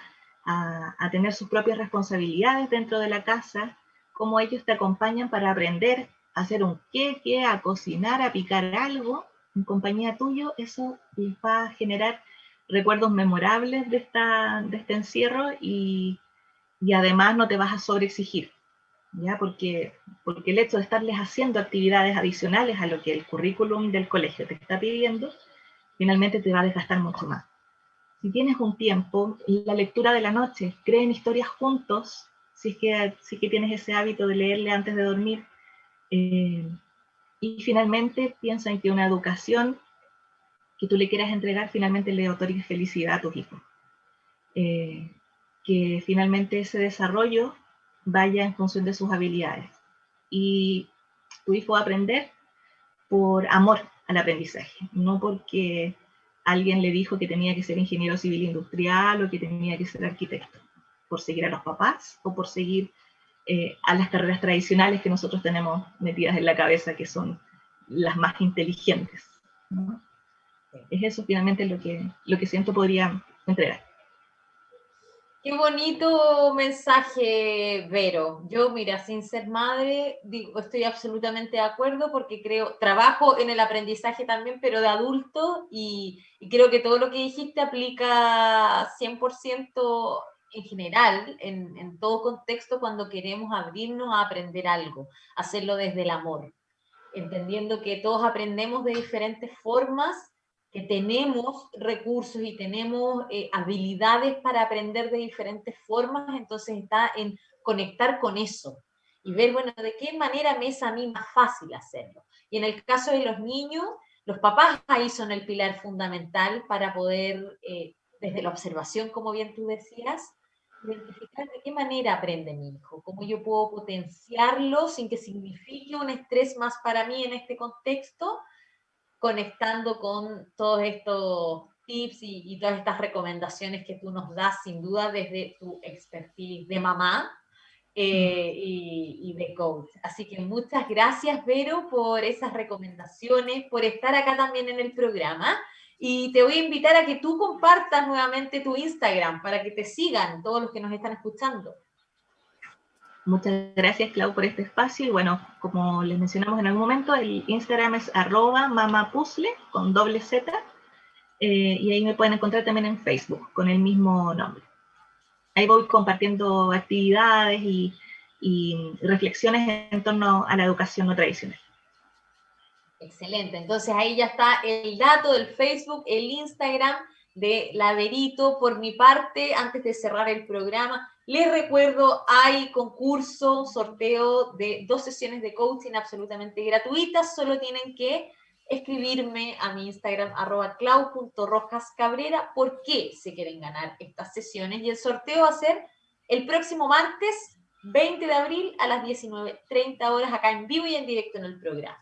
a tener sus propias responsabilidades dentro de la casa? ¿Cómo ellos te acompañan para aprender a hacer un queque, a cocinar, a picar algo en compañía tuyo? Eso les va a generar recuerdos memorables de este encierro y además no te vas a sobreexigir, ¿ya? Porque el hecho de estarles haciendo actividades adicionales a lo que el currículum del colegio te está pidiendo, finalmente te va a desgastar mucho más. Si tienes un tiempo, la lectura de la noche, creen historias juntos, si es que tienes ese hábito de leerle antes de dormir, y finalmente piensa en que una educación que tú le quieras entregar finalmente le otorgue felicidad a tus hijos. Que finalmente ese desarrollo vaya en función de sus habilidades. Y tu hijo va a aprender por amor al aprendizaje, no porque alguien le dijo que tenía que ser ingeniero civil industrial o que tenía que ser arquitecto, por seguir a los papás o por seguir a las carreras tradicionales que nosotros tenemos metidas en la cabeza, que son las más inteligentes, ¿no? Es eso finalmente lo que siento podría entregar. Qué bonito mensaje, Vero. Yo, mira, sin ser madre, digo, estoy absolutamente de acuerdo porque trabajo en el aprendizaje también, pero de adulto, y creo que todo lo que dijiste aplica 100% en general, en todo contexto, cuando queremos abrirnos a aprender algo, hacerlo desde el amor, entendiendo que todos aprendemos de diferentes formas, que tenemos recursos y tenemos habilidades para aprender de diferentes formas, entonces está en conectar con eso y ver, bueno, de qué manera me es a mí más fácil hacerlo. Y en el caso de los niños, los papás ahí son el pilar fundamental para poder, desde la observación, como bien tú decías, identificar de qué manera aprende mi hijo, cómo yo puedo potenciarlo sin que signifique un estrés más para mí en este contexto, conectando con todos estos tips y todas estas recomendaciones que tú nos das, sin duda, desde tu expertise de mamá y de coach. Así que muchas gracias, Vero, por esas recomendaciones, por estar acá también en el programa. Y te voy a invitar a que tú compartas nuevamente tu Instagram para que te sigan todos los que nos están escuchando. Muchas gracias, Clau, por este espacio. Y bueno, como les mencionamos en algún momento, el Instagram es @mamapuzle con doble Z. Y ahí me pueden encontrar también en Facebook con el mismo nombre. Ahí voy compartiendo actividades y reflexiones en torno a la educación no tradicional. Excelente, entonces ahí ya está el dato del Facebook, el Instagram de la Verito. Por mi parte, antes de cerrar el programa, les recuerdo, hay concurso, sorteo de 2 sesiones de coaching absolutamente gratuitas. Solo tienen que escribirme a mi Instagram @clau.rojascabrera por qué se quieren ganar estas sesiones, y el sorteo va a ser el próximo martes 20 de abril a las 19:30 horas acá en vivo y en directo en el programa.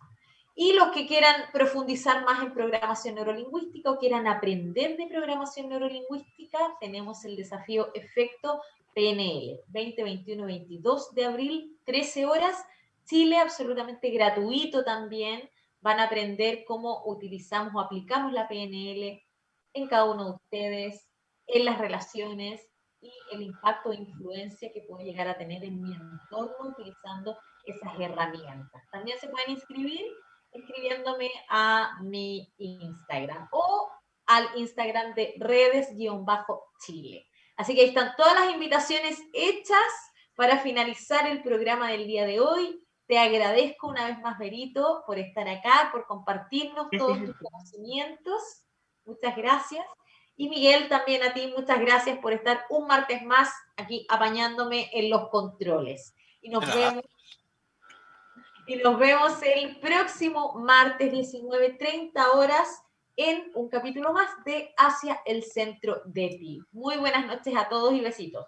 Y los que quieran profundizar más en programación neurolingüística o quieran aprender de programación neurolingüística, tenemos el desafío Efecto PNL, 20, 21, 22 de abril, 13 horas, Chile, absolutamente gratuito también. Van a aprender cómo utilizamos o aplicamos la PNL en cada uno de ustedes, en las relaciones y el impacto e influencia que puede llegar a tener en mi entorno utilizando esas herramientas. También se pueden inscribir escribiéndome a mi Instagram o al Instagram de redes-chile. Así que ahí están todas las invitaciones hechas para finalizar el programa del día de hoy. Te agradezco una vez más, Verito, por estar acá, por compartirnos todos tus conocimientos. Muchas gracias. Y Miguel, también a ti, muchas gracias por estar un martes más aquí apañándome en los controles. Y nos vemos. Y nos vemos el próximo martes 19:30 horas en un capítulo más de Hacia el Centro de Ti. Muy buenas noches a todos y besitos.